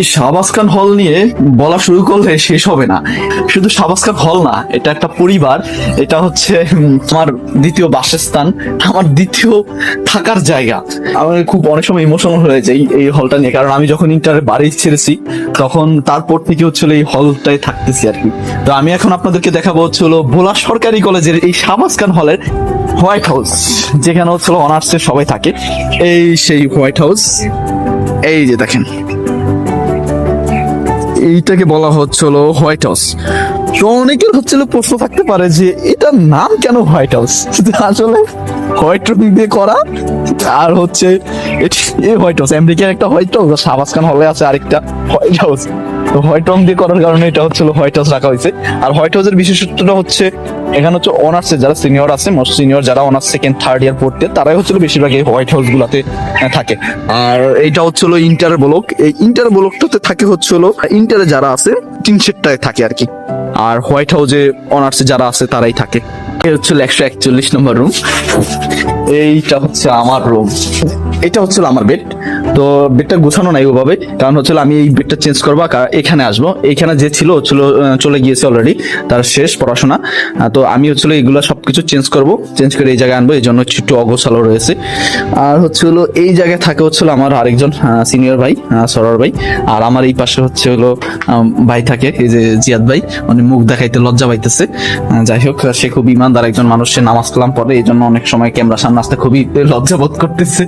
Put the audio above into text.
এই শাহবাজ খান হল নিয়ে বলা শুরু করলে শেষ হবে না। শুধু শাহবাজ খান হল না, এটা একটা পরিবার, এটা হচ্ছে আমার দ্বিতীয় বাসস্থান, আমার দ্বিতীয় থাকার জায়গা। আমি খুব অনেক সময় ইমোশনাল হয়ে যাই এই হলটা নিয়ে, কারণ আমি যখন ইন্টারে বাড়ি ছেড়েছি তখন তারপর থেকে হচ্ছিল এই হলটায় থাকতেছি আর কি। তো আমি এখন আপনাদেরকে দেখাবো হচ্ছিল ভোলা সরকারি কলেজের এই শাহবাজ খান হলের হোয়াইট হাউস, যেখানে হচ্ছিল অনার্সের সবাই থাকে। এই সেই হোয়াইট হাউস, এই যে দেখেন, এইটাকে বলা হচ্ছিল হোয়াইট হাউস। তো অনেকের হচ্ছিল প্রশ্ন থাকতে পারে যে এটার নাম কেন হোয়াইট হাউস, আসলে হোয়াইট রং দিয়ে করা। আর হচ্ছে এই হোয়াইট হাউস আমেরিকার একটা হোয়াইট হাউস, শাহবাজ খান হলে আছে আরেকটা হোয়াইট হাউস। তো হোয়াইট রং দিয়ে করার কারণে এটা হচ্ছিল হোয়াইট হাউস রাখা হয়েছে। আর হোয়াইট হাউসের বিশেষত্বটা হচ্ছে এখানে হচ্ছে অনার্সের যারা সিনিয়র আছে, মোস্ট সিনিয়র যারা অনার্স সেকেন্ড থার্ড ইয়ার পড়তে, তারাই হচ্ছিল বেশিরভাগ এই হোয়াইট হাউস গুলাতে থাকে। আর এইটা হচ্ছিল ইন্টার ব্লক, এই ইন্টার ব্লকটাতে থাকে হচ্ছিল ইন্টারে যারা আছে তিন সেটটায় থাকে আর কি। আর হোয়াইট হাউসে অনার্সে যারা আছে তারাই থাকে। এই হচ্ছিল 141 নম্বর রুম। এইটা হচ্ছে আমার রুম, এটা হচ্ছিল আমার বেড। তো বেডটা গোছানো নাই ওভাবে, কারণ হচ্ছিল আমি এই বেডটা চেঞ্জ করবো, এখানে আসবো। এখানে যে ছিল হচ্ছিল চলে গিয়েছে অলরেডি, তার শেষ পড়াশোনা। তো আমি হচ্ছিল এগুলো সবকিছু চেঞ্জ করব, চেঞ্জ করে এই জায়গায় আনবো, এই জন্য একটু অগোছালো রয়েছে। আর হচ্ছিল এই জায়গায় থাকে হচ্ছিল আমার আরেকজন সিনিয়র ভাই, সরোয়ার ভাই। আর আমার এই পাশে হচ্ছে হলো ভাই থাকে, এই যে জিয়াদ ভাই, মানে মুখ দেখাইতে লজ্জা পাইতেছে। যাই হোক, সে খুব ইমানদার একজন মানুষ, সে নামাজ কালাম পড়ে, এই জন্য অনেক সময় ক্যামেরার সামনে আসতে খুবই লজ্জা বোধ করতেছে।